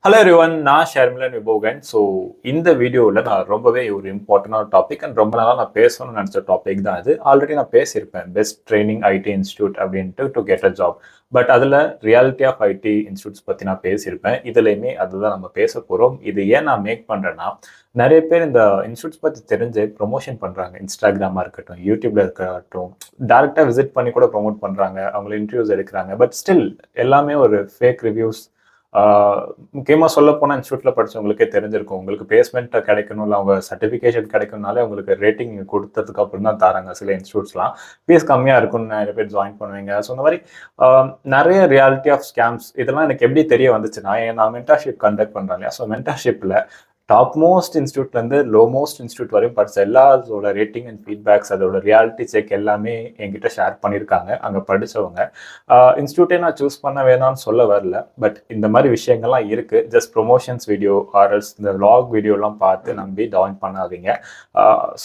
Hello everyone, நான் ஷர்மிலன் விபோகன். So இந்த வீடியோவில் நான் ரொம்பவே ஒரு இம்பார்ட்டண்டான டாபிக் அண்ட் ரொம்ப நாளாக நான் பேசணும்னு நினச்ச டாபிக் தான் இது. ஆல்ரெடி நான் பேசியிருப்பேன், பெஸ்ட் ட்ரைனிங் ஐடி இன்ஸ்டியூட் அப்படின்ட்டு to get a job. But அதில் ரியாலிட்டி ஆஃப் ஐடி இன்ஸ்டியூட்ஸ் பற்றி நான் பேசியிருப்பேன். இதுலையுமே அதுதான் நம்ம பேச போகிறோம். இது ஏன் நான் மேக் பண்ணுறேன்னா, நிறைய பேர் இந்த இன்ஸ்டியூட்ஸ் பற்றி தெரிஞ்சு ப்ரொமோஷன் பண்ணுறாங்க. இன்ஸ்டாகிராமாக இருக்கட்டும், யூடியூப்ல இருக்கட்டும், டேரெக்டாக விசிட் பண்ணி கூட ப்ரொமோட் பண்ணுறாங்க, அவங்கள இன்டர்வியூஸ் எடுக்கிறாங்க. பட் ஸ்டில் எல்லாமே ஒரு ஃபேக் ரிவ்யூஸ். முக்கியமாக சொல்ல போனால் இன்ஸ்டியூட்டில் படித்தவங்களுக்கே தெரிஞ்சிருக்கும், உங்களுக்கு பிளேஸ்மெண்ட் கிடைக்கணும், இல்லை அவங்க சர்டிஃபிகேஷன் கிடைக்கணும்னாலே உங்களுக்கு ரேட்டிங் கொடுத்ததுக்கு அப்புறம் தான் தராங்க. சில இன்ஸ்டியூட்ஸ்லாம் ஃபீஸ் கம்மியாக இருக்கும்னு நிறைய பேர் ஜாயின் பண்ணுவீங்க. ஸோ இந்த மாதிரி நிறைய ரியாலிட்டி ஆஃப் ஸ்கேம்ஸ் இதெல்லாம் எனக்கு எப்படி தெரிய வந்துச்சுன்னா, நான் மென்டார்ஷிப் கண்டக்ட் பண்ணுறேன் இல்லையா. ஸோ மென்டார்ஷிப்பில் டாப் மோஸ்ட் இன்ஸ்டியூட்லேருந்து லோ மோஸ்ட் இன்ஸ்டியூட் வரையும் படித்த எல்லாரோட ரேட்டிங் அண்ட் ஃபீட்பேக்ஸ், அதோட ரியாலிட்டி செக் எல்லாமே என்கிட்ட ஷேர் பண்ணியிருக்காங்க அங்கே படித்தவங்க. இன்ஸ்டியூட்டே நான் சூஸ் பண்ண வேணாம்னு சொல்ல வரல, பட் இந்த மாதிரி விஷயங்கள்லாம் இருக்குது. ஜஸ்ட் ப்ரொமோஷன்ஸ் வீடியோ ஆர்எல்ஸ் இந்த vlog வீடியோலாம் பார்த்து நம்பி ஜாயின் பண்ணாதீங்க.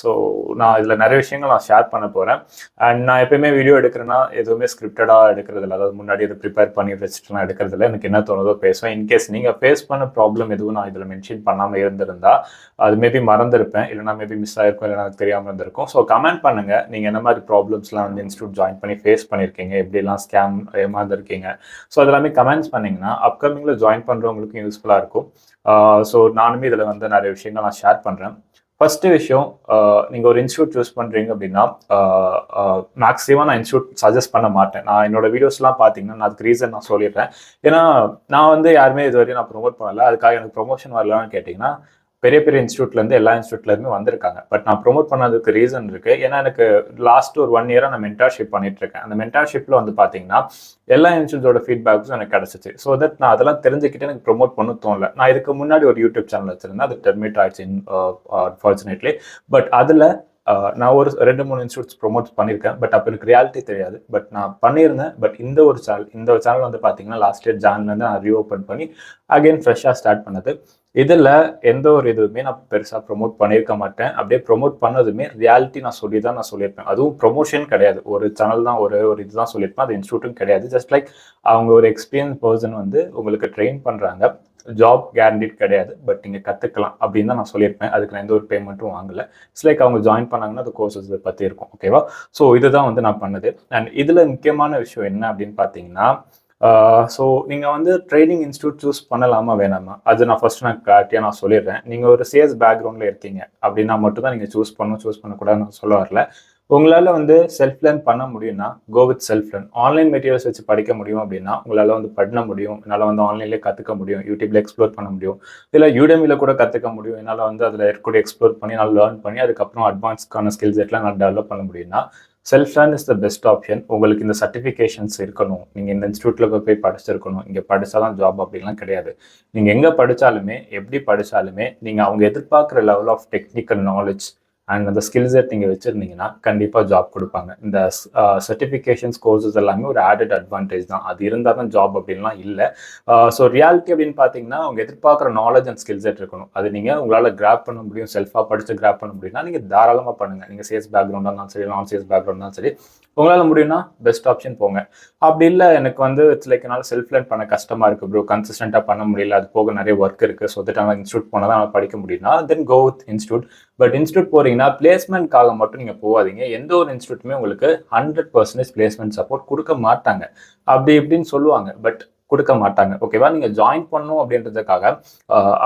ஸோ நான் இதில் நிறைய விஷயங்கள் நான் ஷேர் பண்ண போகிறேன். அண்ட் நான் எப்பயுமே வீடியோ எடுக்கிறேன்னா எதுவுமே ஸ்கிரிப்டடாக எடுக்கிறதில்ல, அதாவது முன்னாடி இதை ப்ரிப்பேர் பண்ணி வச்சுட்டுலாம் எடுக்கிறதில்ல. எனக்கு என்ன தோணுதோ பேசுவேன். இன்கேஸ் நீங்கள் ஃபேஸ் பண்ண ப்ராப்ளம் எதுவும் நான் இதில் மென்ஷன் பண்ணாமல் இருந்திருந்தா அது மேபி மறந்துருப்பேன், இல்லைனா மேபி மிஸ் ஆகிருக்கும், இல்லைனா எனக்கு தெரியாமல் இருந்திருக்கும். ஸோ கமெண்ட் பண்ணுங்கள், நீங்கள் என்ன மாதிரி ப்ராப்ளம்ஸ்லாம் வந்து இன்ஸ்டியூட் ஜாயின் பண்ணி ஃபேஸ் பண்ணியிருக்கீங்க, எப்படிலாம் ஸ்கேம் ஏமாந்துருக்கீங்க. ஸோ அதெல்லாமே கமெண்ட்ஸ் பண்ணிங்கன்னா அப்கமிங்கில் ஜாயின் பண்ணுறவங்களுக்கும் யூஸ்ஃபுல்லாக இருக்கும். ஸோ நானுமே இதில் வந்து நிறைய விஷயங்கள் நான் ஷேர் பண்ணுறேன். ஃபர்ஸ்ட் விஷயம், நீங்கள் ஒரு இன்ஸ்டியூட் சூஸ் பண்ணுறீங்க அப்படின்னா மேக்ஸிமம் நான் இன்ஸ்டியூட் சஜஸ்ட் பண்ண மாட்டேன். நான் என்னோட வீடியோஸ்லாம் பார்த்தீங்கன்னா நான் அதுக்கு ரீசன் நான் சொல்லிடுறேன். ஏன்னா நான் வந்து யாருமே இது வரையும் நான் ப்ரொமோட் பண்ணல, அதுக்காக எனக்கு ப்ரொமோஷன் வரலான்னு கேட்டிங்கன்னா பெரிய பெரிய இன்ஸ்டியூட்லேருந்து எல்லா இன்ஸ்டியூட்லேருந்து வந்திருக்காங்க. பட் நான் ப்ரொமோட் பண்ணதுக்கு ரீசன் இருக்குது. ஏன்னா எனக்கு லாஸ்ட் ஒரு 1 இயராக நான் மென்டார்ஷிப் பண்ணிட்டு இருக்கேன். அந்த மென்டார்ஷிப்பில் வந்து பார்த்தீங்கன்னா எல்லா இன்ஸ்டியூட்டோட ஃபீட்பேக்ஸும் எனக்கு கிடச்சிச்சு. ஸோ தட் நான் அதெல்லாம் தெரிஞ்சுக்கிட்டு எனக்கு ப்ரொமோட் பண்ண தோணல. நான் இதுக்கு முன்னாடி ஒரு யூடியூப் சேனல் வச்சிருந்தேன், அது டெர்மினேட் ஆயிடுச்சு அன்ஃபார்ச்சுனேட்லி. பட் அதில் நான் ஒரு 2-3 இன்ஸ்டியூட்ஸ் ப்ரொமோட் பண்ணியிருக்கேன். பட் அப்போ எனக்கு ரியாலிட்டி தெரியாது. பட் நான் பண்ணியிருந்தேன். பட் இந்த சேனல் வந்து பார்த்தீங்கன்னா லாஸ்ட் இயர் ஜான்லேருந்து நான் ரீஓப்பன் பண்ணி அகெயின் ஃப்ரெஷ்ஷாக ஸ்டார்ட் பண்ணது. இதில் எந்த ஒரு இதுவுமே நான் பெருசாக ப்ரொமோட் பண்ணியிருக்க மாட்டேன். அப்படியே ப்ரொமோட் பண்ணதுமே ரியாலிட்டி நான் சொல்லி தான் நான் சொல்லியிருப்பேன். அதுவும் ப்ரொமோஷன் கிடையாது, ஒரு சேனல் தான், ஒரு இதுதான் சொல்லியிருப்பேன். அது இன்ஸ்டியூட்டும் கிடையாது. ஜஸ்ட் லைக் அவங்க ஒரு எக்ஸ்பீரியன்ஸ் பர்சன் வந்து உங்களுக்கு ட்ரெயின் பண்ணுறாங்க. ஜாப் கேரண்டிட் கிடையாது, பட் நீங்கள் கற்றுக்கலாம் அப்படின்னு தான் நான் சொல்லியிருப்பேன். அதுக்கு நான் எந்த ஒரு பேமெண்ட்டும் வாங்கலை. இட்ஸ் லைக் அவங்க ஜாயின் பண்ணாங்கன்னா அது கோர்சஸ் பற்றி இருக்கும். ஓகேவா? ஸோ இதுதான் வந்து நான் பண்ணது. அண்ட் இதில் முக்கியமான விஷயம் என்ன அப்படின்னு பார்த்தீங்கன்னா, ஸோ நீங்கள் வந்து ட்ரைனிங் இன்ஸ்டியூட் சூஸ் பண்ணலாமா வேணாமா, அது நான் ஃபர்ஸ்ட் நான் கிளாரிட்டியாக நான் சொல்லிடுறேன். நீங்கள் ஒரு சேல்ஸ் பேக்ரவுண்டில் இருக்கீங்க அப்படின்னா மட்டும் தான் நீங்கள் சூஸ் பண்ணக்கூடாதுன்னு நான் சொல்ல வரல. உங்களால் வந்து செல்ஃப் லேர்ன் பண்ண முடியும்னா go with self learn. Online materials வச்சு படிக்க முடியும் அப்படின்னா உங்களால் வந்து பண்ண முடியும். என்னால் வந்து ஆன்லைன்லேயே கற்றுக்க முடியும், யூடியூப்ல எக்ஸ்ப்ளோர் பண்ண முடியும், இல்லை யூடெமியில் கூட கற்றுக்க முடியும். என்னால் வந்து அதில் கூட எக்ஸ்ப்ளோர் பண்ணி நான் லேர்ன் பண்ணி அதுக்கப்புறம் அட்வான்ஸ்க்கான ஸ்கில்ஸ் எல்லாம் நான் டெவலப் பண்ண முடியும்னா self learn is the best option. உங்களுக்கு இந்த சர்டிஃபிகேஷன்ஸ் இருக்கணும், நீங்கள் இந்த இன்ஸ்டியூட்டில் போய் படிச்சிருக்கணும், இங்கே படித்தா தான் ஜாப் அப்படின்லாம் கிடையாது. நீங்கள் எங்கே படித்தாலுமே எப்படி படித்தாலுமே நீங்கள் அவங்க எதிர்பார்க்குற level of technical knowledge and அந்த ஸ்கில் செட் நீங்கள் வச்சுருந்தீங்கன்னா கண்டிப்பாக ஜாப் கொடுப்பாங்க. இந்த சர்டிஃபிகேஷன்ஸ் கோர்சஸ் எல்லாமே ஒரு ஆடட் அட்வான்டேஜ் தான், அது இருந்தால் தான் ஜாப் அப்படின்லாம் இல்லை. ஸோ ரியாலிட்டி அப்படின்னு பார்த்தீங்கன்னா அவங்க எதிர்பார்க்குற நாலேஜ் அண்ட் ஸ்கில் செட் இருக்கணும். அது நீங்கள் உங்களால் கிராப் பண்ண முடியும், செல்ஃபாக படித்து கிராப் பண்ண முடியும்னா நீங்கள் தாராளமாக பண்ணுங்கள். நீங்கள் சேல்ஸ் பேக்ரவுண்டாக இருந்தாலும் சரி, நான் சேல்ஸ் பேக்ரவுண்டாக சரி, உங்களால் முடியும்னா பெஸ்ட் ஆப்ஷன் போங்க. அப்படி இல்லை எனக்கு வந்து இட்ஸ் லைக் என்னால் செல்ஃப் லேர்ன் பண்ண கஷ்டமாக இருக்குது ப்ரோ, கன்சிஸ்டண்ட்டாக பண்ண முடியல, அது போக நிறைய ஒர்க் இருக்குது, ஸோ தட் நான் இன்ஸ்டியூட் போனால் தான் படிக்க முடியும்னா then go with institute. But institute போகிறீங்கன்னா பிளேஸ்மெண்ட்காக மட்டும் நீங்கள் போகாதீங்க. எந்த ஒரு இன்ஸ்டியூட்டுமே உங்களுக்கு 100% பிளேஸ்மெண்ட் சப்போர்ட் கொடுக்க மாட்டாங்க. அப்படி இப்படின்னு சொல்லுவாங்க, பட் கொடுக்க மாட்டாங்க. ஓகேவா? நீங்கள் ஜாயின் பண்ணணும் அப்படின்றதுக்காக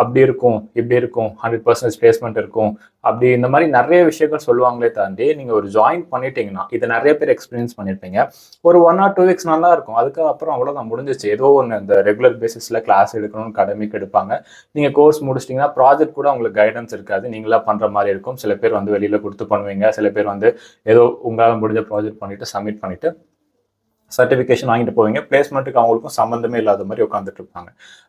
அப்படி இருக்கும், இப்படி இருக்கும், 100% பிளேஸ்மெண்ட் இருக்கும், அப்படி இந்த மாதிரி நிறைய விஷயங்கள் சொல்லுவாங்களே தாண்டி நீங்கள் ஒரு ஜாயின் பண்ணிட்டீங்கன்னா, இதை நிறைய பேர் எக்ஸ்பீரியன்ஸ் பண்ணியிருப்பீங்க, ஒரு 1 or 2 weeks நல்லா இருக்கும், அதுக்கப்புறம் அவ்வளோதான் முடிஞ்சிச்சு. ஏதோ ஒன்று இந்த ரெகுலர் பேசிஸில் கிளாஸ் எடுக்கணும்னு அகாடமிக் எடுப்பாங்க. நீங்கள் கோர்ஸ் முடிச்சிட்டிங்கன்னா ப்ராஜெக்ட் கூட உங்களுக்கு கைடன்ஸ் இருக்காது, நீங்களாக பண்ணுற மாதிரி இருக்கும். சில பேர் வந்து வெளியில் கொடுத்து பண்ணுவீங்க, சில பேர் வந்து ஏதோ உங்களால் முடிஞ்ச ப்ராஜெக்ட் பண்ணிவிட்டு சப்மிட் பண்ணிவிட்டு சர்டிஃபிகேஷன் வாங்கிட்டு போவீங்க. பிளேஸ்மெண்ட்டுக்கு அவங்களுக்கும் சம்மந்தமே இல்லாத மாதிரி உட்காந்துட்டு இருப்பாங்க.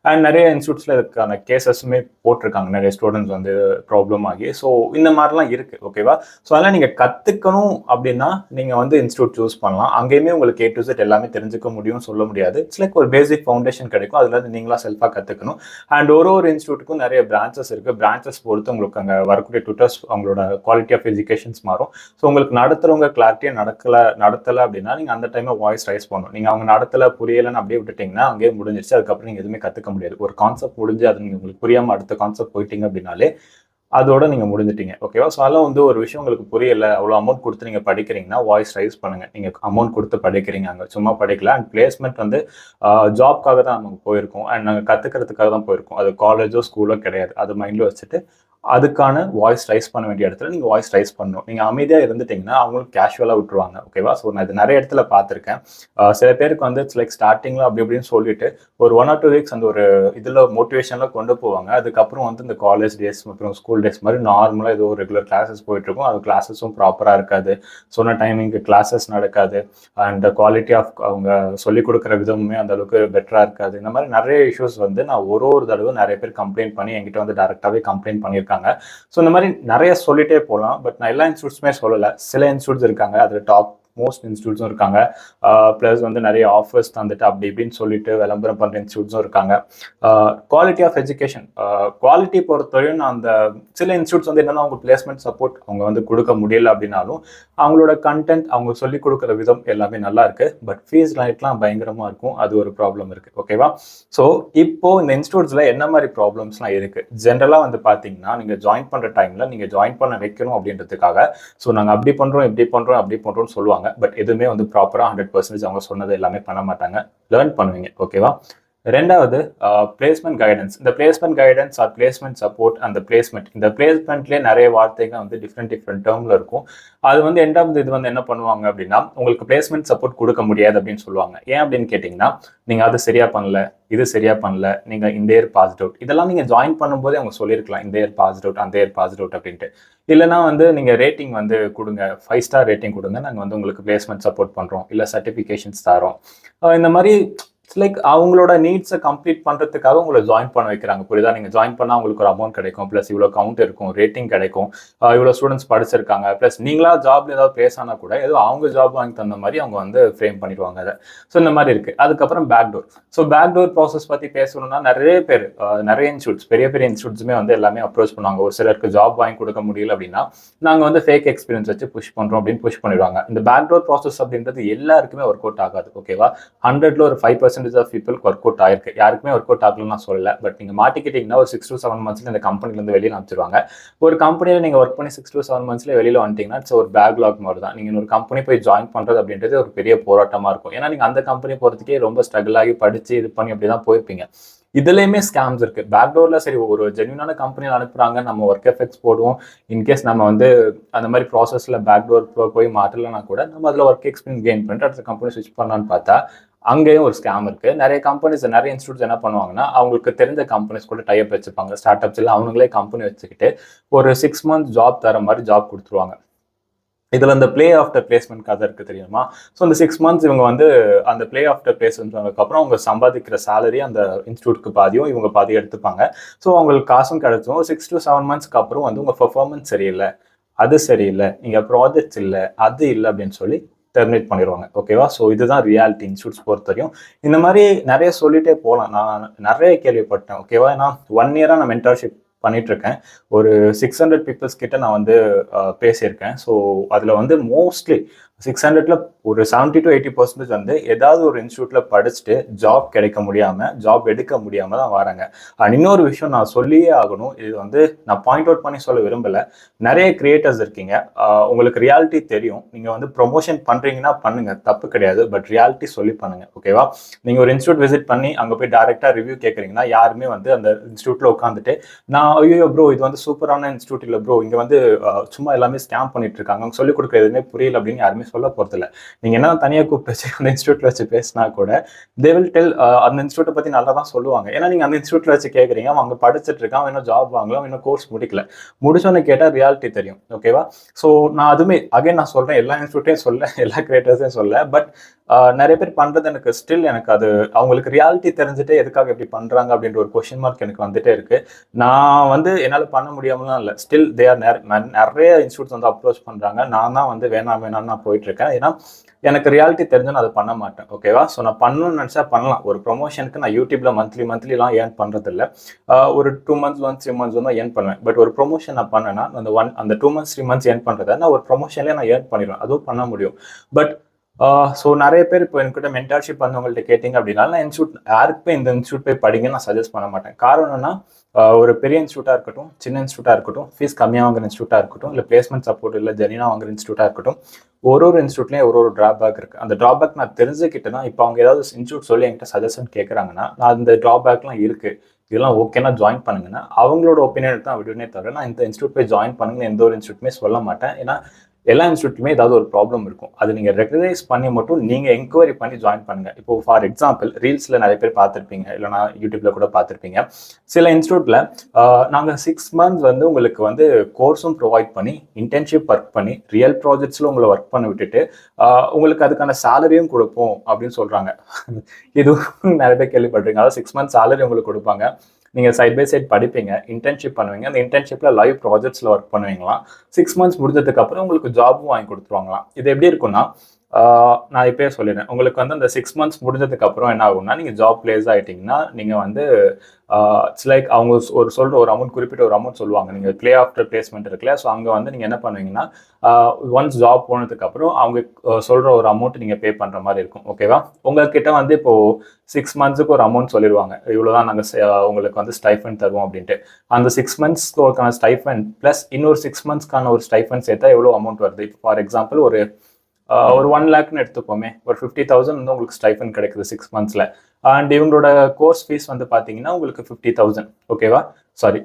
அண்ட் நிறைய இன்ஸ்டியூட்ஸில் இதுக்கான கேசஸுமே போட்டிருக்காங்க, நிறைய ஸ்டூடெண்ட்ஸ் வந்து ப்ராப்ளம் ஆகி. ஸோ இந்த மாதிரிலாம் இருக்குது. ஓகேவா? ஸோ அதெல்லாம் நீங்கள் கற்றுக்கணும் அப்படின்னா நீங்கள் வந்து இன்ஸ்டியூட் சூஸ் பண்ணலாம். அங்கேயுமே உங்களுக்கு A to Z எல்லாமே தெரிஞ்சுக்க முடியும் சொல்ல முடியாது. இட்ஸ் லைக் ஒரு பேசிக் ஃபவுண்டேஷன் கிடைக்கும், அதில் நீங்களாக செல்ஃபாக கற்றுக்கணும். அண்ட் ஒரு இன்ஸ்டியூட்டுக்கும் நிறைய பிரான்ச்சஸ் இருக்குது. பிரான்ச்சஸ் பொறுத்து உங்களுக்கு அங்கே வரக்கூடிய ட்விட்டர்ஸ் அவங்களோட குவாலிட்டி ஆஃப் எஜுகேஷன்ஸ் மாறும். ஸோ உங்களுக்கு நடத்துகிறவங்க கிளாரிட்டியாக நடத்தலை அப்படின்னா நீங்கள் அந்த டைமில் வாய்ஸ் ரைஸ் பண்ணணும். நீங்கள் அவங்க நடத்தல புரியலைன்னு அப்படியே விட்டுட்டிங்கன்னா அங்கேயே முடிஞ்சிருச்சு. அதுக்கப்புறம் நீங்கள் எதுவுமே கற்றுக்க முடியாது. ஒரு கான்செப்ட் முடிஞ்சு அது நீங்கள் உங்களுக்கு புரியாமல் அடுத்த கான்செப்ட் போயிட்டீங்க அப்படின்னாலே அதோட நீங்கள் முடிஞ்சிட்டீங்க. ஓகேவா? ஸோ அதெல்லாம் வந்து ஒரு விஷயம் உங்களுக்கு புரியல, அவ்வளோ அமௌண்ட் கொடுத்து நீங்கள் படிக்கிறீங்கன்னா வாய்ஸ் ரைஸ் பண்ணுங்க. நீங்கள் அமௌண்ட் கொடுத்து படிக்கிறீங்க, அங்கே சும்மா படிக்கல. அண்ட் பிளேஸ்மெண்ட் வந்து ஜாப்க்காக தான் நமக்கு போயிருக்கோம். அண்ட் நாங்கள் கற்றுக்கிறதுக்காக தான் போயிருக்கோம். அது காலேஜோ ஸ்கூலோ கிடையாது. அது மைண்டில் வச்சுட்டு அதுக்கான வாய்ஸ் ரைஸ் பண்ண வேண்டிய இடத்துல நீங்கள் வாய்ஸ் ரைஸ் பண்ணணும். நீங்கள் அமைதியாக இருந்துட்டீங்கன்னா அவங்களுக்கு கேஷுவலாக விட்டுருவாங்க. ஓகேவா? ஸோ நான் இது நிறைய இடத்துல பார்த்துருக்கேன். சில பேருக்கு வந்து இட்ஸ் லைக் ஸ்டார்டிங்கில் அப்படி இப்படின்னு சொல்லிட்டு ஒரு 1 or 2 வீக்ஸ் அந்த ஒரு இதில் மோட்டிவேஷனில் கொண்டு போவாங்க. அதுக்கப்புறம் வந்து இந்த காலேஜ் டேஸ் மற்றும் ஸ்கூல் டேஸ் மாதிரி நார்மலாக ஏதோ ரெகுலர் கிளாஸஸ் போயிட்டுருக்கும். அது கிளாஸஸும் ப்ராப்பராக இருக்காது. சொன்ன டைமிங்க்கு கிளாஸஸ் நடக்காது. அண்ட் குவாலிட்டி ஆஃப் அவங்க சொல்லிக் கொடுக்குற விதமுமே அந்த அளவுக்கு பெட்டராக இருக்காது. இந்த மாதிரி நிறைய இஷ்யூஸ் வந்து நான் ஒரு தடவை நிறைய பேர் கம்ப்ளைண்ட் பண்ணி என்கிட்ட வந்து டேரெக்டாகவே கம்ப்ளைண்ட் பண்ணியிருக்காங்க. ஸோ இந்த மாதிரி நிறைய சொல்லிட்டே போகலாம். பட் நான் எல்லா இன்ஸ்டியூட்ஸுமே சொல்லலை. சில இன்ஸ்டியூட்ஸ் இருக்காங்க, அதில் டாப் மோஸ்ட் இன்ஸ்டியூட்ஸும் இருக்காங்க. ப்ளஸ் வந்து நிறைய ஆஃபர்ஸ் தந்துட்டு அப்படி இப்படின்னு சொல்லிட்டு விளம்பரம் பண்ணுற இன்ஸ்டியூட்ஸும் இருக்காங்க. குவாலிட்டி ஆஃப் எஜுகேஷன் குவாலிட்டி பொறுத்தவரையும் நான் அந்த சில இன்ஸ்டியூட்ஸ் வந்து என்னென்னா அவங்க பிளேஸ்மெண்ட் சப்போர்ட் அவங்க வந்து கொடுக்க முடியல அப்படின்னாலும் அவங்களோட கண்டென்ட் அவங்க சொல்லிக் கொடுக்குற விதம் எல்லாமே நல்லா இருக்கு. பட் ஃபீஸ் லைட்லாம் பயங்கரமாக இருக்கும். அது ஒரு ப்ராப்ளம் இருக்கு. ஓகேவா? ஸோ இப்போ இந்த இன்ஸ்டியூட்ஸில் என்ன மாதிரி ப்ராப்ளம்ஸ்லாம் இருக்கு? ஜென்ரலாக வந்து பார்த்தீங்கன்னா நீங்கள் ஜாயின் பண்ணுற டைமில் நீங்கள் ஜாயின் பண்ண வைக்கணும் அப்படின்றதுக்காக ஸோ நாங்கள் அப்படி பண்ணுறோம் இப்படி பண்ணுறோம் அப்படி பண்ணுறோம்னு சொல்லுவாங்க. பட் எதுவுமே வந்து ப்ராப்பரா 100% அவங்க சொன்னது எல்லாமே பண்ண மாட்டாங்க. லேர்ன் பண்ணுவீங்க. ஓகேவா? ரெண்டாவது பிளேஸ்மெண்ட் கைடன்ஸ். இந்த placement guidance or placement support அந்த பிளேஸ்மெண்ட் இந்த பிளேஸ்மெண்ட்லேயே நிறைய வார்த்தைகள் வந்து டிஃப்ரெண்ட் டேர்மில் இருக்கும். அது வந்து எண்ட் ஆஃப் இது வந்து என்ன பண்ணுவாங்க அப்படின்னா உங்களுக்கு பிளேஸ்மெண்ட் சப்போர்ட் கொடுக்க முடியாது அப்படின்னு சொல்லுவாங்க. ஏன் அப்படின்னு கேட்டிங்கன்னா நீங்கள் அது சரியா பண்ணல, இது சரியா பண்ணல, நீங்கள் இந்த இயர் பாஸ்ட் அவுட், இதெல்லாம் நீங்கள் ஜாயின் பண்ணும்போதே அவங்க சொல்லியிருக்கலாம் இந்த இயர் பாஸ்ட் அவுட் அந்த இயர் பாஸ்ட் அவுட் அப்படின்ட்டு. இல்லைனா வந்து நீங்கள் ரேட்டிங் வந்து கொடுங்க, 5 ஸ்டார் ரேட்டிங் கொடுங்க, நாங்கள் வந்து உங்களுக்கு பிளேஸ்மெண்ட் சப்போர்ட் பண்ணுறோம், இல்லை சர்டிஃபிகேஷன்ஸ் தரோம். இந்த மாதிரி லைக் அவங்களோட நீட்ஸை கம்ப்ளீட் பண்ணுறதுக்காக உங்களை ஜாயின் பண்ண வைக்கிறாங்க. புரியுதா? நீங்கள் ஜாயின் பண்ணால் உங்களுக்கு ஒரு அமௌண்ட் கிடைக்கும், ப்ளஸ் இவ்வளோ கவுண்ட் இருக்கும், ரேட்டிங் கிடைக்கும், இவ்வளோ ஸ்டூடெண்ட்ஸ் படிச்சிருக்காங்க, ப்ளஸ் நீங்களா ஜாப்ல ஏதாவது பேசினா கூட ஏதோ அவங்க ஜாப் வாங்கி தந்த மாதிரி அவங்க வந்து ஃப்ரேம் பண்ணிடுவாங்க அதை. ஸோ இந்த மாதிரி இருக்குது. அதுக்கப்புறம் பேக்டோர். ஸோ பேக்டோர் ப்ராசஸ் பற்றி பேசணும்னா நிறைய பேர் நிறைய இன்ஸ்டியூட்ஸ் பெரிய இன்ஸ்டியூட்ஸுமே வந்து எல்லாமே அப்ரோச் பண்ணுவாங்க. ஒரு சிலருக்கு ஜாப் வாங்கி கொடுக்க முடியல அப்படின்னா நாங்கள் வந்து ஃபேக் எக்ஸ்பீரியன்ஸ் வச்சு புஷ் பண்ணுறோம் அப்படின்னு புஷ் பண்ணிடுவாங்க. இந்த பேக்டோர் ப்ராசஸ் அப்படின்றது எல்லாருக்குமே ஒர்க் அவுட் ஆகாது. ஓகேவா? 100ல் ஒரு 5% ஆஃப் பீப்புளுக்கு ஒர்க் அவுட் ஆயிருக்கு. யாருக்குமே ஒர்க் அவுட் ஆகலன்னு நான் சொல்லல. பட் நீங்கள் மாட்டிக்கிட்டீங்கன்னா ஒரு 6 to 7 மந்த்ஸ்ல இந்த கம்பெனிலேருந்து வெளியில் அனுப்பிச்சிருவாங்க. ஒரு கம்பெனியில் நீங்கள் ஒர்க் பண்ணி 6 to 7 மந்த்ஸ்ல வெளியில் வந்துட்டீங்கன்னா இட்ஸ் ஒரு பேக்லாக் மாதிரி தான். நீங்கள் ஒரு கம்பெனி போய் ஜாயின் பண்ணுறது அப்படின்றது ஒரு பெரிய போராட்டமாக இருக்கும். ஏன்னா நீங்கள் அந்த கம்பெனி போகிறதுக்கே ரொம்ப ஸ்ட்ரகிள் ஆகி படித்து இது பண்ணி அப்படி தான் போயிருப்பீங்க. இதுலேயுமே ஸ்கேம்ஸ் இருக்கு. பேக்டோர்ல சரி ஒரு ஜென்யூனான கம்பெனியில் அனுப்புறாங்க, நம்ம ஒர்க் எஃபெக்ட்ஸ் போடுவோம். இன்கேஸ் நம்ம வந்து அந்த மாதிரி ப்ராசஸ்ல பேக்டோர் போய் மாட்டலன்னா கூட நம்ம அதில் ஒர்க் எக்ஸ்பீரியன்ஸ் கெயின் பண்ணிட்டு அடுத்த கம்பெனி ஸ்விட்ச் பண்ணலான்னு பார்த்தா அங்கேயும் ஒரு ஸ்கேம் இருக்கு. நிறைய கம்பெனிஸ் நிறைய இன்ஸ்டியூட்ஸ் என்ன பண்ணுவாங்கன்னா அவங்களுக்கு தெரிஞ்ச கம்பெனிஸ் கூட டைப் வச்சுப்பாங்க. ஸ்டார்ட் அப்ஸ் இல்லை அவங்களே கம்பெனி வச்சுக்கிட்டு ஒரு 6 months ஜாப் தர மாதிரி ஜாப் கொடுத்துருவாங்க. இதில் அந்த பிளே ஆஃப்டர் பிளேஸ்மெண்ட் கதை இருக்குது தெரியுமா? ஸோ அந்த 6 months இவங்க வந்து அந்த பிளே ஆஃப்டர் பிளேஸ்மெண்ட்க்கு அவங்க சம்பாதிக்கிற சேலரி அந்த இன்ஸ்டியூட்க்கு பாதியும் இவங்க பாதி எடுத்துப்பாங்க. ஸோ அவங்களுக்கு காசும் கிடைச்சும் 6 to 7 monthsக்கு அப்புறம் வந்து உங்கள் பெர்ஃபார்மன்ஸ் சரியில்லை, அது சரியில்லை, நீங்கள் ப்ராஜெக்ட்ஸ் இல்லை, அது இல்லை அப்படின்னு சொல்லி டெர்மினேட் பண்ணிடுவாங்க. ஓகேவா? ஸோ இதுதான் ரியாலிட்டி இன்ஸ்டியூட்ஸ் பொறுத்தவரையும். இந்த மாதிரி நிறைய சொல்லிட்டே போகலாம். நான் நிறைய கேள்விப்பட்டேன். ஓகேவா? நான் 1 year நான் மென்டர்ஷிப் பண்ணிட்டு இருக்கேன். ஒரு 600 பீப்புள்ஸ் கிட்ட நான் வந்து பேசியிருக்கேன். ஸோ அதில் வந்து மோஸ்ட்லி 600ல் ஒரு 70 to 80% வந்து ஏதாவது ஒரு இன்ஸ்டியூட்ல படிச்சுட்டு ஜாப் கிடைக்க முடியாம, ஜாப் எடுக்க முடியாம தான் வராங்க. அண்ட் இன்னொரு விஷயம் நான் சொல்லியே ஆகணும். இது வந்து நான் பாயிண்ட் அவுட் பண்ணி சொல்ல விரும்பல. நிறைய கிரியேட்டர்ஸ் இருக்கீங்க, உங்களுக்கு ரியாலிட்டி தெரியும். நீங்க வந்து ப்ரொமோஷன் பண்றீங்கன்னா பண்ணுங்க, தப்பு கிடையாது. பட் ரியாலிட்டி சொல்லி பண்ணுங்க. ஓகேவா? நீங்க ஒரு இன்ஸ்டியூட் விசிட் பண்ணி அங்க போய் டைரக்டா ரிவ்யூ கேட்குறீங்கன்னா யாருமே வந்து அந்த இன்ஸ்டியூட்ல உட்காந்துட்டு நான் ஐயோ ப்ரோ இது வந்து சூப்பரான இன்ஸ்டியூட் இல்லை ப்ரோ, இங்க வந்து சும்மா எல்லாமே ஸ்கேம் பண்ணிட்டு இருக்காங்க, அவங்க சொல்லிக் கொடுக்குற எதுவுமே புரியல அப்படின்னு யாருமே சொல்ல போறதில்ல. நீங்க என்ன தனியாக கூப்பிட்டு வச்சு அந்த இன்ஸ்டியூட்ல வச்சு பேசினா கூட தே வில் டெல் அந்த இன்ஸ்டியூட்டை பத்தி நல்லா தான் சொல்லுவாங்க. ஏன்னா நீங்க அந்த இன்ஸ்டியூட்ல வச்சு கேட்குறீங்க, அவங்க படிச்சுட்டு இருக்கான், இன்னும் ஜாப் வாங்கலாம், இன்னும் கோர்ஸ் முடிக்கல, முடிச்சோன்னு கேட்டால் ரியாலிட்டி தெரியும். ஓகேவா? ஸோ நான் அதுவுமே அகைன் நான் சொல்றேன், எல்லா இன்ஸ்டியூட்டையும் சொல்ல, எல்லா கிரியேட்டர்ஸையும் சொல்ல. பட் நிறைய பேர் பண்றது எனக்கு ஸ்டில் எனக்கு அது அவங்களுக்கு ரியாலிட்டி தெரிஞ்சுட்டு எதுக்காக எப்படி பண்றாங்க அப்படின்ற ஒரு கொஸ்டின் மார்க் எனக்கு வந்துட்டே இருக்கு. நான் வந்து என்னால் பண்ண முடியாமலாம் இல்லை, ஸ்டில் தே ஆர் நிறைய இன்ஸ்டியூட்ஸ் வந்து அப்ரோச் பண்றாங்க. நான் தான் வந்து வேணாம்னு நான் போயிட்டு இருக்கேன். ஏன்னா எனக்கு ரியாலிட்டி தெரிஞ்சு நான் அதை பண்ண மாட்டேன். ஓகேவா? ஸோ நான் பண்ணணும்னு நினச்சா பண்ணலாம். ஒரு ப்ரொமோஷனுக்கு நான் யூடியூப்ல மந்த்லிலாம் ஏர்ன் பண்றது இல்லை. ஒரு 2 months 3 months தான் ஏர்ன் பண்ணுவேன். பட் ஒரு ப்ரொமோஷன் நான் பண்ணேன்னா அந்த 2 months 3 months ஏர்ன் பண்றதை நான் ஒரு ப்ரொமோஷன்லேயே நான் ஏர்ன் பண்ணிடுவேன். அதுவும் பண்ண முடியும். பட் ஸோ நிறைய பேர் இப்போ என்கிட்ட மென்டார்ஷிப் வந்தவங்கள்ட்ட கேட்டிங்க அப்படின்னா நான் இன்ஸ்டியூட் யாருக்குமே இந்த இன்ஸ்டியூட் போய் படிங்க நான் சஜஸ்ட் பண்ண மாட்டேன். காரணம் என்னன்னா ஒரு பெரிய இன்ஸ்டியூட்டாக இருக்கட்டும், சின்ன இன்ஸ்டியூட்டாக இருக்கட்டும், ஃபீஸ் கம்மியாக வாங்குற இன்ஸ்டியூட்டாக இருக்கட்டும், இல்லை பிளேஸ்மெண்ட் சப்போர்ட் இல்லை ஜெனினா வாங்குற இன்ஸ்டியூட்டாக இருக்கட்டும், ஒரு இன்ஸ்டியூட்லேயும் ஒரு ட்ராபேக் இருக்குது. அந்த ட்ராபேக் நான் தெரிஞ்சுக்கிட்டேன்னா இப்போ அவங்க ஏதாவது இன்ஸ்டியூட் சொல்லி என்கிட்ட சஜஷன் கேட்குறாங்கன்னா நான் அந்த ட்ராபேக்லாம் இருக்குது, இதெல்லாம் ஓகேனா ஜாயின் பண்ணுங்கன்னா அவங்களோட ஒப்பீனியன் தான் விடுனே தவிர நான் இந்த இன்ஸ்டியூட் போய் ஜாயின் பண்ணுங்கன்னு எந்த ஒரு இன்ஸ்டியூட்டுமே சொல்ல மாட்டேன். ஏன்னா எல்லா இன்ஸ்டியூட்லையுமே ஏதாவது ஒரு ப்ராப்ளம் இருக்கும். அது நீங்கள் ரெகனைஸ் பண்ணி மட்டும் நீங்கள் என்கொயரி பண்ணி ஜாயின் பண்ணுங்கள். இப்போ ஃபார் எக்ஸாம்பிள் ரீல்ஸில் நிறைய பேர் பார்த்துருப்பீங்க, இல்லைனா யூடியூப்ல கூட பார்த்துருப்பீங்க. சில இன்ஸ்டியூட்ல நாங்கள் 6 months வந்து உங்களுக்கு வந்து கோர்ஸும் ப்ரொவைட் பண்ணி இன்டர்ன்ஷிப் ஒர்க் பண்ணி ரியல் ப்ராஜெக்ட்ஸில் உங்களை ஒர்க் பண்ண விட்டுட்டு உங்களுக்கு அதுக்கான சேலரியும் கொடுப்போம் அப்படின்னு சொல்கிறாங்க. இதுவும் நிறைய பேர் கேள்விப்பட்டிருக்கீங்க. அதாவது 6 months சேலரி உங்களுக்கு கொடுப்பாங்க, நீங்கள் சைட் பை சைட் படிப்பீங்க, இன்டர்ன்ஷிப் பண்ணுவீங்க, அந்த இன்டர்ன்ஷிப்பில் லைவ் ப்ராஜெக்ட்ஸில் ஒர்க் பண்ணுவீங்களாம். 6 months முடிஞ்சதுக்கு அப்புறம் உங்களுக்கு ஜாபும் வாங்கி கொடுத்துருவாங்களாம். இது எப்படி இருக்குன்னா நான் இப்போயே சொல்லிடுறேன், உங்களுக்கு வந்து அந்த 6 months முடிஞ்சதுக்கு அப்புறம் என்ன ஆகும்னா நீங்கள் ஜாப் பிளேஸ் ஆகிட்டிங்கன்னா நீங்கள் வந்து இட்ஸ் லைக் அவங்க சொல்கிற ஒரு அமௌண்ட், குறிப்பிட்ட ஒரு அமௌண்ட் சொல்லுவாங்க. நீங்கள் ப்ளே ஆஃப்டர் பிளேஸ்மெண்ட் இருக்குல்ல, ஸோ அங்கே வந்து நீங்கள் என்ன பண்ணுவீங்கன்னா ஒன்ஸ் ஜாப் போனதுக்கப்புறம் அவங்க சொல்கிற ஒரு அமௌண்ட் நீங்கள் பே பண்ணுற மாதிரி இருக்கும். ஓகேவா? உங்கள்கிட்ட வந்து இப்போது 6 monthsக்கு ஒரு அமௌண்ட் சொல்லிடுவாங்க, இவ்வளோதான் நாங்கள் உங்களுக்கு வந்து ஸ்டைஃபண்ட் தருவோம் அப்படின்ட்டு. அந்த 6 monthsக்கான ஸ்டைஃபண்ட் ப்ளஸ் இன்னொரு 6 monthsக்கான ஒரு ஸ்டைஃபண்ட் சேர்த்தா எவ்வளோ அமௌண்ட் வருது? இப்போ ஃபார் எக்ஸாம்பிள் ஒரு 1 lakhன்னு எடுத்துப்போமே, ஒரு 50,000 வந்து உங்களுக்கு ஸ்டைஃபண்ட் கிடைக்குது 6 monthsல. அண்ட் இவங்களோட கோர்ஸ் ஃபீஸ் வந்து பார்த்தீங்கன்னா உங்களுக்கு 50,000. ஓகேவா? Sorry,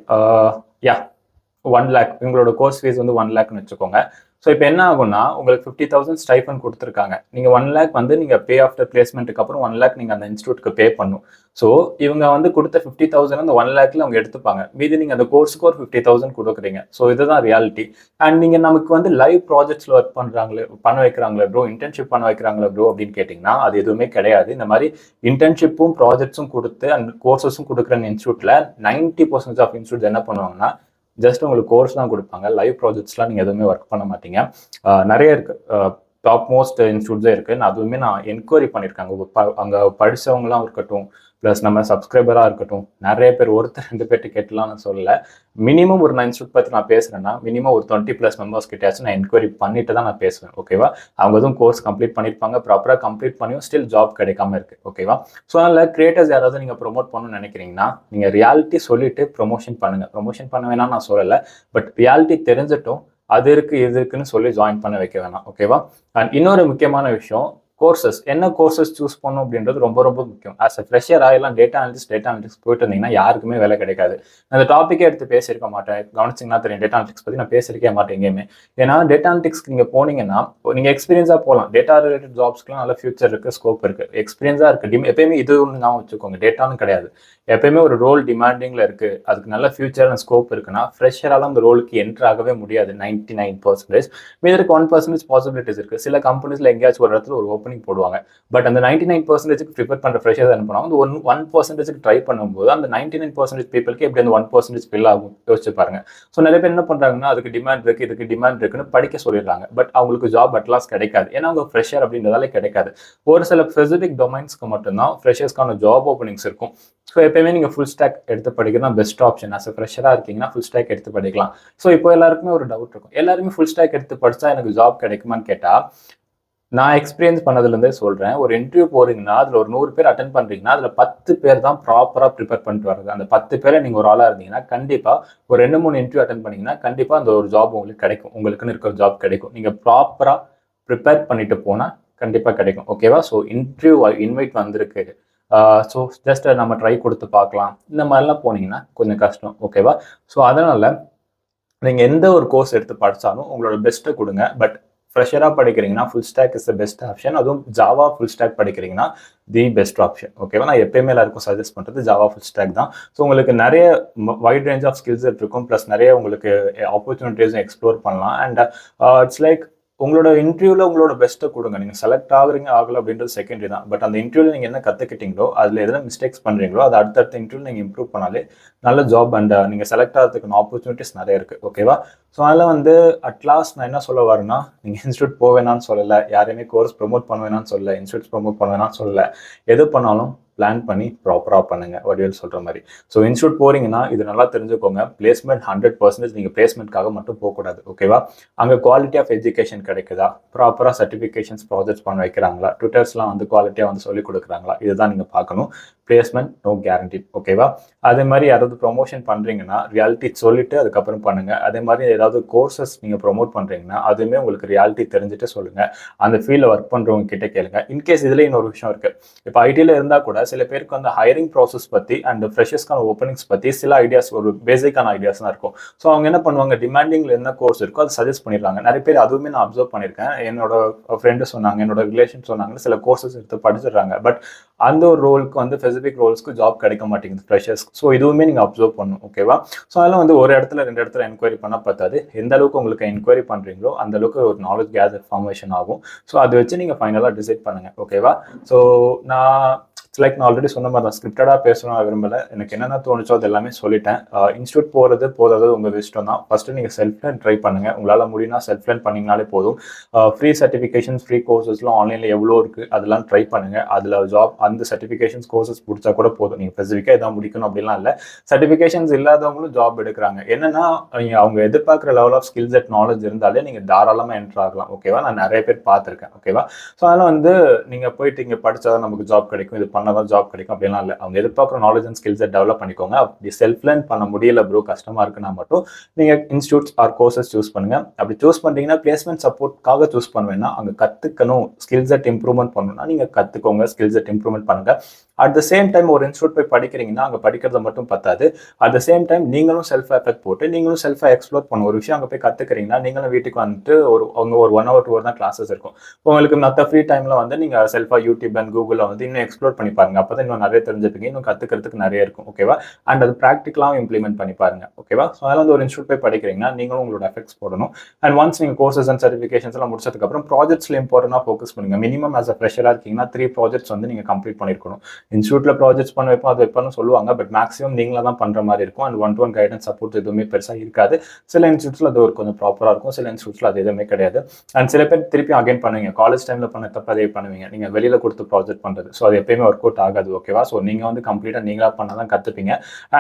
1 lakh. இவங்களோட கோர்ஸ் ஃபீஸ் வந்து 1 lakhன்னு வச்சுக்கோங்க. ஸோ இப்போ என்ன ஆகும்னா உங்களுக்கு 50,000 ஸ்டைஃபண்ட் கொடுத்துருக்காங்க. நீங்கள் 1 lakh வந்து நீங்கள் பே ஆஃப்டர் பிளேஸ்மெண்ட்டுக்கு அப்புறம் 1 lakh நீங்கள் அந்த இன்ஸ்டியூட்க்கு பே பண்ணும். ஸோ இவங்க வந்து கொடுத்த 50,000 அந்த 1 lakhல அவங்க எடுத்துப்பாங்க. மீதி நீங்கள் அந்த கோர்ஸுக்கு ஒரு 50,000 கொடுக்குறீங்க. ஸோ இதுதான் ரியாலிட்டி. அண்ட் நீங்கள் நமக்கு வந்து லைவ் ப்ராஜெக்ட்ஸில் ஒர்க் பண்ண வைக்கிறாங்களே ப்ரோ, இன்டர்ன்ஷிப் பண்ண வைக்கிறாங்களே ப்ரோ அப்படின்னு கேட்டிங்கன்னா அது எதுவுமே கிடையாது. இந்த மாதிரி இன்டர்ன்ஷிப்பும் ப்ராஜெக்ட்ஸும் கொடுத்து அண்ட் கோர்சஸும் கொடுக்குற இன்ஸ்டியூட்டில் 90% ஆஃப் இன்ஸ்டியூட்ஸ் என்ன பண்ணுவாங்கன்னா ஜஸ்ட் உங்களுக்கு கோர்ஸ் தான் கொடுப்பாங்க. லைவ் ப்ராஜெக்ட்ஸ்லாம் நீங்கள் எதுவுமே ஒர்க் பண்ண மாட்டீங்க. நிறைய இருக்குது, டாப் மோஸ்ட் இன்ஸ்டியூட்ஸே இருக்குது. நான் அதுவுமே நான் என்கொயரி பண்ணியிருக்காங்க. அங்கே படித்தவங்களாம் இருக்கட்டும், ப்ளஸ் நம்ம சப்ஸ்கிரைபராக இருக்கட்டும், நிறைய பேர், ஒருத்தர் 2 பேர்ட்டு கேட்டலாம் நான் சொல்லலை. மினிமம் ஒரு 9 இன்ஸ்டியூட் பற்றி நான் பேசுகிறேன்னா மினிமம் ஒரு 20+ மெம்பர்ஸ் கிட்டேயாச்சும் நான் என்கொயரி பண்ணிட்டு தான் நான் பேசுவேன். ஓகேவா? அவங்க எதுவும் கோர்ஸ் கம்ப்ளீட் பண்ணியிருப்பாங்க, ப்ராப்பராக கம்ப்ளீட் பண்ணியும் ஸ்டில் ஜாப் கிடைக்காம இருக்குது. ஓகேவா? ஸோ அதனால் கிரியேட்டர்ஸ் யாராவது நீங்கள் ப்ரொமோட் பண்ணணும்னு நினைக்கிறீங்கன்னா நீங்கள் ரியாலிட்டி சொல்லிட்டு ப்ரொமோஷன் பண்ணுங்கள். ப்ரொமோஷன் பண்ண வேணாம் நான் சொல்லலை, பட் ரியாலிட்டி தெரிஞ்சிட்டும் அது இருக்குது இது இருக்குன்னு சொல்லி ஜாயின் பண்ண வைக்க வேணாம். ஓகேவா? அண்ட் இன்னொரு முக்கியமான விஷயம், கோர்சஸ். என்ன கோர்சஸ் சூஸ் பண்ணும் அப்படின்றது ரொம்ப ரொம்ப முக்கியம். ஆஸ் அ ஃப்ரெஷர் ஆகலாம் டேட்டா அனலிட்டிக்ஸ் போயிட்டு இருந்தீங்கன்னா யாருக்குமே வேலை கிடைக்காது. அந்த டாப்பிக்கே எடுத்து பேசியிருக்க மாட்டேன். கவனிச்சிங்கன்னா தெரியும், டேட்டா அனலிட்டிக்ஸ் பற்றி நான் பேசியிருக்கே மாட்டேன் எங்கேயுமே. ஏன்னா டேட்டா அனலிட்டிக்ஸ்க்கு நீங்கள் போனீங்கன்னா நீங்கள் எக்ஸ்பீரியன்ஸாக போகலாம். டேட்டா ரிலேட்டட் ஜாப்ஸ்க்குலாம் நல்ல ஃபியூச்சர் இருக்குது, ஸ்கோப் இருக்குது, எக்ஸ்பீரியன்ஸாக இருக்குது. எப்பயுமே இது ஒன்று தான் வச்சுக்கோங்க, டேட்டான்னு கிடையாது. எப்பயுமே ஒரு ரோல் டிமாண்டிங்கில் இருக்குது, அதுக்கு நல்ல ஃபியூச்சர் அண்ட் ஸ்கோப் இருக்குன்னா ஃப்ரெஷரால அந்த ரோலுக்கு என்ட்ரு ஆகவே முடியாது 99%. மீது 1% பாசிபிலிட்டிஸ் இருக்குது. சில கம்பெனிஸில் எங்கேயாச்சும் ஒரு இடத்துல ஒரு ஓப்பனிங் போடுவாங்க. பட் அந்த 99%க்கு ப்ரிப்பேர் பண்ணுற ஃப்ரெஷர்ஸ் என்ன பண்ணுவாங்க, அந்த 1%க்கு ட்ரை பண்ணும்போது அந்த 99% பீப்புளுக்கு எப்படி அந்த 1% ஃபில் ஆகும் யோசிச்சு பாருங்க. ஸோ நிறைய பேர் என்ன பண்ணுறாங்கன்னா அதுக்கு டிமாண்ட் இருக்குது, இதுக்கு டிமாண்ட் இருக்குன்னு படிக்க சொல்லிடுறாங்க. பட் அவங்களுக்கு ஜாப் அட்லாஸ் கிடைக்காது. ஏன்னா அவங்க ஃப்ரெஷர் அப்படின்றதால கிடைக்காது. ஒரு சில ஸ்பெசிஃபிக் டொமைன்ஸ்க்கு மட்டும்தான் ஃப்ரெஷர்ஸ்க்கான ஜாப் ஓப்பனிங்ஸ் இருக்கும். ஸோ எப்பயுமே நீங்கள் ஃபுல் ஸ்டாக் எடுத்து படிக்கிறது பெஸ்ட் ஆப்ஷன். ஆஸ் அ ஃப்ரெஷராக இருக்கீங்கன்னா ஃபுல் ஸ்டாக் எடுத்து படிக்கலாம். ஸோ இப்போ எல்லாருக்குமே ஒரு டவுட் இருக்கும், எல்லாருமே ஃபுல் ஸ்டாக் எடுத்து படித்தா எனக்கு ஜாப் கிடைக்குமான்னு கேட்டால், நான் எக்ஸ்பீரியன்ஸ் பண்ணதுலேருந்தே சொல்கிறேன், ஒரு இன்டர்வியூ போகிறீங்கன்னா அதில் ஒரு 100 பேர் அட்டன் பண்ணுறீங்கன்னா அதில் 10 பேர் தான் ப்ராப்பராக ப்ரிப்பேர் பண்ணிட்டு வர்றது. அந்த 10 பேரை நீங்கள் ஒரு ஆளாக இருந்தீங்கன்னா கண்டிப்பாக ஒரு 2-3 இன்டர்வியூ அட்டன் பண்ணிங்கன்னா கண்டிப்பாக அந்த ஒரு ஜாப் உங்களுக்கு கிடைக்கும், உங்களுக்குன்னு இருக்கிற ஜாப் கிடைக்கும். நீங்கள் ப்ராப்பராக ப்ரிப்பேர் பண்ணிட்டு போனால் கண்டிப்பாக கிடைக்கும். ஓகேவா? ஸோ இன்டர்வியூ இன்வைட் வந்திருக்கு, ஸோ ஜஸ்ட் நம்ம ட்ரை கொடுத்து பார்க்கலாம், இந்த மாதிரிலாம் போனீங்கன்னா கொஞ்சம் கஷ்டம். ஓகேவா? ஸோ அதனால் நீங்கள் எந்த ஒரு கோர்ஸ் எடுத்து படித்தாலும் உங்களோட பெஸ்ட்டை கொடுங்க. பட் ஃப்ரெஷராக படிக்கிறீங்கன்னா full stack is the best option. அதுவும் ஜாவா ஃபுல் ஸ்டாக் படிக்கிறீங்கன்னா தி பெஸ்ட் ஆப்ஷன். ஓகேவா? நான் எப்பயுமே எல்லாருக்கும் சஜஸ்ட் பண்ணுறது ஜாவா ஃபுல் ஸ்டாக் தான். ஸோ உங்களுக்கு நிறைய வைட் ரேஞ்ச் ஆஃப் ஸ்கில்ஸ் இருக்கும், ப்ளஸ் நிறைய உங்களுக்கு ஆப்பர்ச்சுனிட்டிஸும் எக்ஸ்ப்ளோர் பண்ணலாம். அண்ட் இட்ஸ் லைக் உங்களோட இன்டர்வியூவில் உங்களோட பெஸ்ட்டை கொடுங்க. நீங்கள் செலக்ட் ஆகுறீங்க ஆகலை அப்படின்றது செகண்டரி தான். பட் அந்த இன்டர்வியூவில் நீங்கள் என்ன கற்றுக்கிட்டீங்களோ, அதில் எதனா மிஸ்டேக்ஸ் பண்ணுறீங்களோ அது அடுத்தடுத்த இன்டர்வியூவில் நீங்கள் இம்ப்ரூவ் பண்ணாலே நல்ல ஜாப் அண்ட் நீங்கள் செலக்ட் ஆகிறதுக்கான ஆப்பர்ச்சுனிட்டிஸ் நிறைய இருக்குது. ஓகேவா? ஸோ அதில் வந்து அட்லாஸ்ட் நான் என்ன சொல்ல வரேன்னா, நீங்கள் இன்ஸ்டியூட் போவேணான்னு சொல்லலை, யாரையுமே கோர்ஸ் ப்ரொமோட் பண்ணுவேணான்னு சொல்லலை, இன்ஸ்டியூட்ஸ் ப்ரொமோட் பண்ணுவேணான்னு சொல்லலை. எது பண்ணாலும் பிளான் பண்ணி ப்ராப்பராக பண்ணுங்க வடிவேல் சொல்கிற மாதிரி. ஸோ இன்ஸ்டியூட் போகிறீங்கன்னா இது நல்லா தெரிஞ்சுக்கோங்க, பிளேஸ்மெண்ட் 100% நீங்கள் பிளேஸ்மெண்ட்காக மட்டும் போகக்கூடாது. ஓகேவா? அங்கே குவாலிட்டி ஆஃப் எஜுகேஷன் கிடைக்குதா, ப்ராப்பராக சர்டிஃபிகேஷன்ஸ் ப்ராஜெக்ட்ஸ் பண்ண வைக்கிறாங்களா, ட்விட்டர்ஸ்லாம் வந்து குவாலிட்டியாக வந்து சொல்லிக் கொடுக்குறாங்களா, இதுதான் நீங்கள் பார்க்கணும். Placement no guarantee. ஓகேவா? அதே மாதிரி யாராவது ப்ரொமோஷன் பண்ணுறீங்கன்னா ரியாலிட்டி சொல்லிட்டு அதுக்கப்புறம் பண்ணுங்க. அதே மாதிரி ஏதாவது கோர்சஸ் நீங்கள் ப்ரொமோட் பண்ணுறீங்கன்னா அதுவுமே உங்களுக்கு ரியாலிட்டி தெரிஞ்சுட்டு சொல்லுங்க. அந்த ஃபீல்டில் ஒர்க் பண்ணுறவங்க கிட்ட கேளுங்க. இன்கேஸ் இதில் இன்னொரு விஷயம் இருக்கு. இப்போ ஐடியில் இருந்தால் கூட சில பேருக்கு வந்து ஹையரிங் ப்ராசஸ் பற்றி அண்ட் ஃப்ரெஷர்ஸ்க்கான ஓப்பனிங்ஸ் பற்றி சில ஐடியாஸ், ஒரு பேசிக்கான ஐடியாஸ் தான் இருக்கும். ஸோ அவங்க என்ன பண்ணுவாங்க, டிமாண்டிங்ல என்ன கோர்ஸ் இருக்கோ அதை சஜஸ்ட் பண்ணிடுறாங்க. நிறைய பேர் அதுவுமே நான் அப்சர்வ் பண்ணியிருக்கேன். என்னோட ஃப்ரெண்டு சொன்னாங்க, என்னோட ரிலேஷன் சொன்னாங்க, சில கோர்சஸ் எடுத்து படிச்சிடுறாங்க. பட் அந்த ஒரு ரோலுக்கு வந்து ஸ்பெசிஃபிக் ரோல்ஸ்க்கு ஜாப் கிடைக்க மாட்டேங்குது ஃப்ரெஷர்ஸ். ஸோ இதுவுமே நீங்கள் அப்சர்வ் பண்ணணும். ஓகேவா? ஸோ அதெல்லாம் வந்து ஒரு இடத்துல 2 இடத்துல என்கொயரி பண்ணால் பார்த்தாது. எந்த அளவுக்கு உங்களுக்கு என்கொயரி பண்ணுறீங்களோ அந்த அளவுக்கு ஒரு நாலேஜ் கேதர் ஃபார்மேஷன் ஆகும். ஸோ அதை வச்சு நீங்கள் ஃபைனலாக டிசைட் பண்ணுங்க. ஓகேவா? ஸோ நான் ஆல்ரெடி சொன்ன மாதிரி தான், ஸ்கிரிப்டடாக பேசணும் விரும்பலை. எனக்கு என்னென்ன தோணுச்சோ அது எல்லாமே சொல்லிட்டேன். இன்ஸ்டியூட் போகிறது போதாது உங்கள் இஷ்டம் தான். ஃபஸ்ட்டு நீங்கள் செல்ஃப் லேர்ன் ட்ரை பண்ணுங்கள். உங்களால் முடியும்னா செல்ஃப் லேர்ன் பண்ணிங்கனாலே போதும். ஃப்ரீ சர்டிஃபிகேஷன்ஸ், ஃப்ரீ கோர்சஸ்லாம் ஆன்லைனில் எவ்வளோ இருக்குது அதெல்லாம் ட்ரை பண்ணுங்கள். அதில் ஜாப் அந்த சர்டிஃபிகேஷன்ஸ் கோர்சஸ் முடிச்சா கூட போதும். நீங்கள் ஸ்பெசிஃபிக்காக இதான் முடிக்கணும் அப்படிலாம் இல்லை. சர்டிஃபிகேஷன்ஸ் இல்லாதவங்களும் ஜாப் எடுக்கிறாங்க. என்னன்னா அவங்க எதிர்பார்க்குற level of skills and knowledge இருந்தாலே நீங்கள் தாராளமாக என்ட்ரு ஆகலாம். ஓகேவா? நான் நிறைய பேர் பார்த்துருக்கேன். ஓகேவா? ஸோ அதனால் வந்து நீங்கள் போயிட்டு இங்கே படித்தாதான் நமக்கு ஜாப் கிடைக்கும், இது பண்ணாதான் ஜாப் கிடைக்கும் அப்படிலாம் இல்லை. அவங்க எதிர்பார்க்குற நாலேஜ் அண்ட் ஸ்கில்ஸை டெவலப் பண்ணிக்கோங்க. அப்படி செல்ஃப் லேர்ன் பண்ண முடியல ப்ரோ, கஷ்டமாக இருக்குன்னா மட்டும் நீங்கள் இன்ஸ்டியூட்ஸ் ஆர் கோர்சஸ் சூஸ் பண்ணுங்க. அப்படி சூஸ் பண்ணுறீங்கன்னா பிளேஸ்மெண்ட் சப்போர்ட்காக சூஸ் பண்ணுவேன்னா அங்கே கற்றுக்கணும், ஸ்கில் செட் இம்ப்ரூவ்மெண்ட் பண்ணணும்னா நீங்கள் கற்றுக்கோங்க, ஸ்கில் செட் இம்ப்ரூவ்மெண்ட் பண்ணுங்க. அட் த சேம் டைம் ஒரு இன்ஸ்டியூட் போய் படிக்கிறீங்கன்னா அங்கே படிக்கிறது மட்டும் பத்தாது. அட் த சேம் டைம் நீங்களும் செல்ஃப் எஃபெக்ட் போட்டு நீங்களும் செல்ஃபாக எக்ஸ்ப்ளோர் பண்ண ஒரு விஷயம் அங்கே போய் கற்றுக்கிறீங்கன்னா நீங்களும் வீட்டுக்கு வந்துட்டு அவங்க ஒரு 1 hour 2 hour தான் கிளாஸஸ் இருக்கும். உங்களுக்கு மற்ற ஃப்ரீ டைமில் வந்து நீங்கள் செல்ஃபாக யூடியூப் அண்ட் கூகுளில் வந்து இன்னும் எக்ஸ்ப்ளோர் பண்ணி பாருங்க. அப்போ தான் இன்னும் நிறைய தெரிஞ்சுப்பீங்க, இன்னும் கற்றுக்கிறதுக்கு நிறைய இருக்கும். ஓகேவா? அண்ட் அது ப்ராக்டிக்கலாகவும் இம்ப்ளிமெண்ட் பண்ணி பாருங்க. ஓகேவா? ஸோ அதில் வந்து ஒரு இன்ஸ்டியூட் போய் படிக்கிறீங்கன்னா நீங்களும் உங்களோட எஃபெக்ட்ஸ் போடணும். அண்ட் ஒன்ஸ் நீங்கள் கோர்சஸ் அண்ட் சர்டிஃபிகேஷன்ஸ் எல்லாம் முடிச்சதுக்கப்புறம் ப்ராஜெக்ட்ஸில் இம்பார்ட்டண்டாக ஃபோக்கஸ் பண்ணுங்க. மினிமம் ஆஸ் அ ஃப்ரெஷராக இருக்கீங்கன்னா 3 ப்ராஜெக்ட்ஸ் வந்து நீங்கள் கம்ப்ளீட் பண்ணியிருக்கணும். இன்ஸ்டியூட்டில் ப்ராஜெக்ட்ஸ் பண்ண வைப்போம், அது வைப்போம்னு சொல்லுவாங்க. பட் மேக்ஸிமம் நீங்களா தான் பண்ணுற மாதிரி இருக்கும். அண்ட் 1-to-1 கைடன்ஸ் சப்போர்ட் எதுவுமே பெருசாக இருக்காது. சில இன்ஸ்டியூட்ஸில் அது ஒரு கொஞ்சம் ப்ராப்பராக இருக்கும், சில இன்ஸ்டியூட்ஸில் அது எதுவுமே கிடையாது. அண்ட் சில பேர் திருப்பி அகைன் பண்ணுவீங்க, காலேஜ் டைமில் பண்ண தப்பு அதே பண்ணுவீங்க, நீங்கள் வெளியில் கொடுத்து ப்ராஜெக்ட் பண்ணுறது. ஸோ அது எப்பயுமே ஒர்க் அவுட் ஆகாது. ஓகேவா? ஸோ நீங்கள் வந்து கம்ப்ளீட்டாக நீங்களாக பண்ணால் தான் கற்றுப்பீங்க.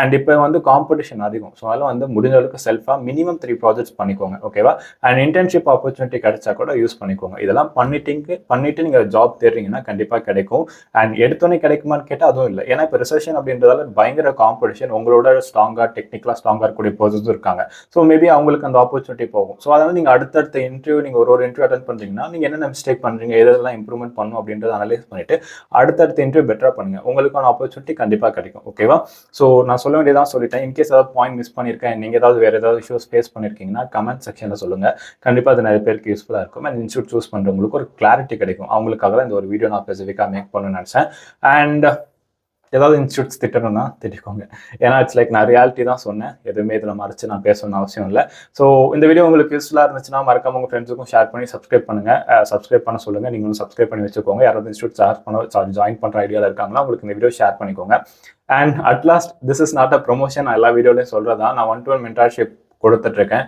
அண்ட் இப்போ வந்து காம்படிஷன் அதிகம். ஸோ அதெல்லாம் வந்து முடிஞ்ச அளவுக்கு செல்ஃபாக மினிமம் 3 ப்ராஜெக்ட்ஸ் பண்ணிக்கோங்க. ஓகேவா? அண்ட் இன்டர்ன்ஷிப் ஆப்பர்ச்சுனிட்டி கிடைச்சா கூட யூஸ் பண்ணிக்கோங்க. இதெல்லாம் பண்ணிட்டு நீங்கள் ஜாப் தேடுறீங்கன்னா கண்டிப்பாக கிடைக்கும். அண்ட் எடுத்தோன்னே கிடைக்குமான்னு கேட்டால் அதுவும் இல்லை. ஏன்னா இப்போ ரிசர்ஷன் அப்படின்றதால பயங்கர காம்படிஷன், உங்களோட ஸ்ட்ராங்காக டெக்னிக்கலாக ஸ்ட்ராங்காக இருக்கக்கூடிய பர்சன்ஸும் இருக்காங்க. ஸோ மேபி அவங்களுக்கு அந்த ஆப்பர்ச்சுனிட்டி போகும். ஸோ அதனால் நீங்கள் அடுத்தடுத்த இன்டர்வியூ நீங்கள் ஒரு இன்டர்வியூ அட்டன் பண்ணுறீங்கன்னா நீங்கள் என்னென்ன மிஸ்டேக் பண்ணுறீங்க, எதெல்லாம் இம்ப்ரூவ்மெண்ட் பண்ணணும் அப்படின்றத அனலைஸ் பண்ணிட்டு அடுத்தடுத்த இன்டர்வியூ பெட்டராக பண்ணுங்க. உங்களுக்கான ஆப்பர்ச்சுனிட்டி கண்டிப்பாக கிடைக்கும். ஓகேவா? ஸோ நான் சொல்ல வேண்டியதான் சொல்லிட்டேன். இன்கேஸ் ஏதாவது பாயிண்ட் மிஸ் பண்ணியிருக்கேன், நீங்கள் ஏதாவது வேறு ஏதாவது இஷ்யூஸ் ஃபேஸ் பண்ணியிருக்கீங்கன்னா கமெண்ட் செக்ஷனில் சொல்லுங்கள். கண்டிப்பாக அது நிறைய பேருக்கு யூஸ்ஃபுல்லாக இருக்கும். அண்ட் இன்ஸ்டியூட் சூஸ் பண்ணுறவங்களுக்கு ஒரு கிளாரிட்டி கிடைக்கும். அவங்களுக்காக தான் இந்த ஒரு வீடியோ நான் ஸ்பெசிஃபிக்காக மேக் பண்ணணும்னு நினச்சேன். அண்ட் ஏதாவது இன்ஸ்டியூட்ஸ் திட்டணும்னா திட்டிக்கோங்க. ஏன்னா நான் ரியாலிட்டி தான் சொன்னேன், எதுவுமே இதில் மறைச்சு நான் பேசணும்னு அவசியம் இல்லை. ஸோ இந்த வீடியோ உங்களுக்கு யூஸ்ஃபுல்லாக இருந்துச்சுன்னா மறக்காம உங்கள் ஃப்ரெண்ட்ஸுக்கும் ஷேர் பண்ணி சப்ஸ்கிரைப் பண்ணுங்கள். சப்ஸ்கிரைப் பண்ண சொல்லுங்கள். நீங்களும் சப்ஸ்கிரைப் பண்ணி வச்சுக்கோங்க. யாராவது இன்ஸ்டியூட் ஜாயின் பண்ணுற ஐடியாவில் இருக்காங்களா உங்களுக்கு இந்த வீடியோ ஷேர் பண்ணிக்கோங்க. And at last, this is not a promotion. எல்லா வீடியோலையும் சொல்கிறதா, நான் 1-to-1 மென்டார்ஷிப் கொடுத்துட்ருக்கேன்.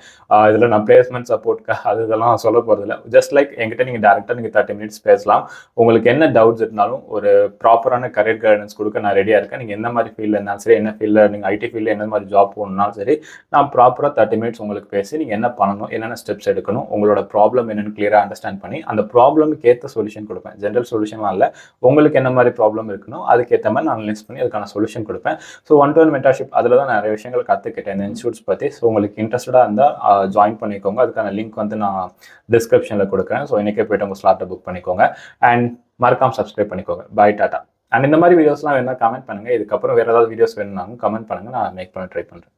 இதில் நான் பிளேஸ்மெண்ட் சப்போர்ட்க்கு இதெல்லாம் சொல்ல போகிறதில்ல. ஜஸ்ட் என்கிட்ட நீங்கள் டேரெக்டாக நீங்கள் 30 minutes பேசலாம். உங்களுக்கு என்ன டவுட்ஸ் இருந்தாலும் ஒரு ப்ராப்பரான கரியர் கைடன்ஸ் கொடுக்க நான் ரெடியாக இருக்கேன். நீங்கள் எந்த மாதிரி ஃபீல்டில் இருந்தாலும் சரி, என்ன ஃபீல்டில் நீங்கள் ஐடி ஃபீல்டில் என்ன மாதிரி ஜாப் போகணுன்னாலும் சரி, நான் ப்ராப்பராக 30 minutes உங்களுக்கு பேசி நீங்கள் என்ன பண்ணணும், என்னென்ன ஸ்டெப்ஸ் எடுக்கணும், உங்களோட ப்ராப்ளம் என்னென்னு கிளியராக அண்டர்ஸ்டாண்ட் பண்ணி அந்த ப்ராப்ளமுக்கு ஏற்ற சொல்யூஷன் கொடுப்பேன். ஜென்ரல் சொல்யூஷன்லாம் இல்லை, உங்களுக்கு என்ன மாதிரி ப்ராப்ளம் இருக்கணும் அதுக்கேற்ற மாதிரி நான் அனலைஸ் பண்ணி அதுக்கான சொல்யூஷன் கொடுப்பேன். ஸோ 1-to-1 மென்டார்ஷிப் அதில் தான் நிறைய விஷயங்கள் கற்றுக்கிட்டேன் இந்த இன்ஸ்டியூட்ஸ் பற்றி. ஸோ உங்களுக்கு இன்ட்ரெஸ்டடாக இருந்தால் ஜாயின் பண்ணிக்கோங்க. அதுக்கான லிங்க் வந்து நான் டிஸ்கிரிப்ஷனில் கொடுக்குறேன். ஸோ இன்னைக்கே போய்ட்டு உங்கள் ஸ்லாட்டை புக் பண்ணிக்கோங்க. அண்ட் மறக்காம சப்ஸ்கிரைப் பண்ணிக்கோங்க. பை, டாட்டா. அண்ட் இந்த மாதிரி வீடியோஸ்லாம் வேணா கமெண்ட் பண்ணுங்கள். இதுக்கப்புறம் வேறு ஏதாவது வீடியோஸ் வேணும்னாலும் கமெண்ட் பண்ணுங்கள், நான் மேக் பண்ண ட்ரை பண்ணுறேன்.